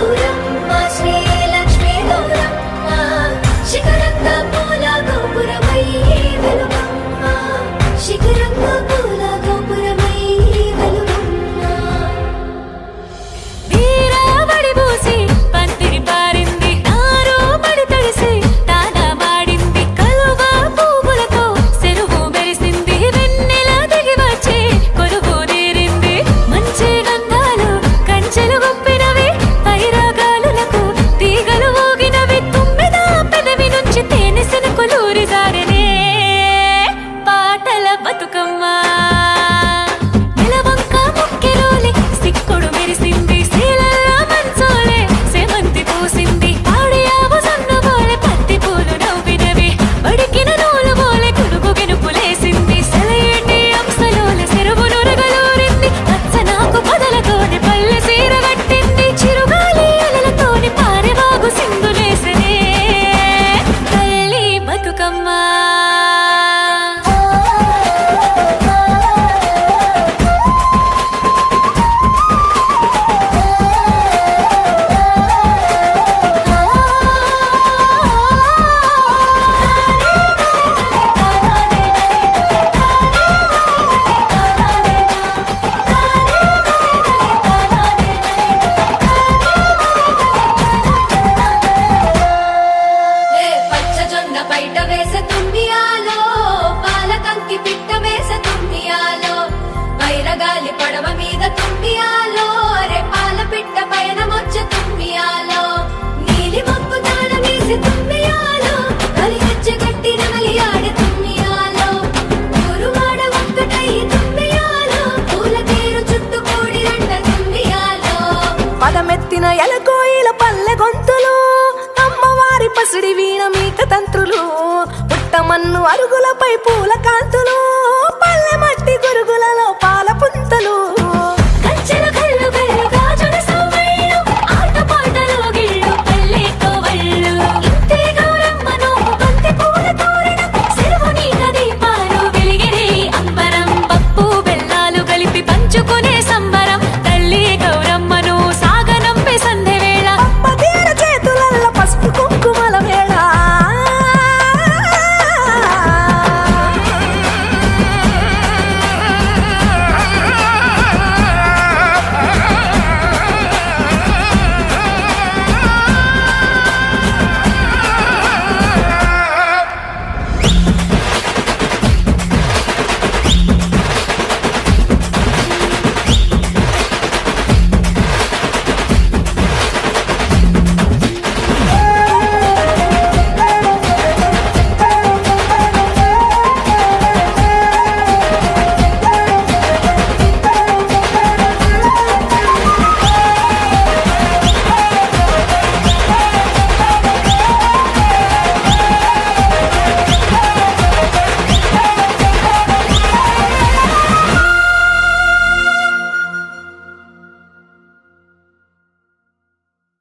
గౌరమ్మ శ్రీ లక్ష్మీ గౌరమ్మ శిఖరంగా పూల గోపురమై వెలుగమ్మ శిఖరంగా పూల గోపురమై వెలుగమ్మ వీరావడి బూసి పందిరి పారింది నారో మడి తడిసి తానా మాడింది కలువ పువ్వులతో చెరువు మెరిసింది వెన్నెల దిగి వచ్చి కొలువు తీరింది మంచి గంధాలు కంచెలు గొప్పినవి పైరాగాలులకు తీగలు ఊగినవి తుమ్మెద పెదవి నుంచి తేనె సెనుకులూరి జారనే పాటల బతుకమ్మ నెలవంక ముక్కెలోలి సిక్కుడు మెరిసింది శీలల్లా మంచోలే సేమంతి పూసింది పాడియావు సన్నబోలే పత్తి పూలు నవ్వినవి వడికిన నూలు బోలే కునుగు గెనుపులేసింది సెలయేటి అంశలోలే చెరువు నురగలూరింది పచ్చనాకు పొదలతోని పల్లె సీర కట్టింది చిరుగాలి అలలతోని పారెవాగు సింధులేసనే తల్లి బతుకమ్మ పచ్చజొన్న బయట వేసే తుమ్మియాలో పాలకంకి పిట్ట వేసే తుమ్మియాలో వైరగాలి పడవ మీద తుమ్మియాలో అరే పాల పిట్ట పైన మొచ్చ తుమ్మియాలో నీలి మబ్బు తాళ వేసి తుమ్మియాలో కలి హెచ్చ గట్టి నమలి ఆడే తుమ్మియాలో ఊరువాడ ఒక్కటై తుమ్మియాలో పూల తేరు చుట్టూ కూడి రంట తుమ్మియాలో పదమెత్తిన ఎలకోయిల పల్లె గొంతులు అమ్మవారి పసిడి వీణ మీక తంత్రులు పుట్టమన్ను అరుగులపై పూల కాంతులు పల్లె మట్టి గురుగులలో పాల పుంతలు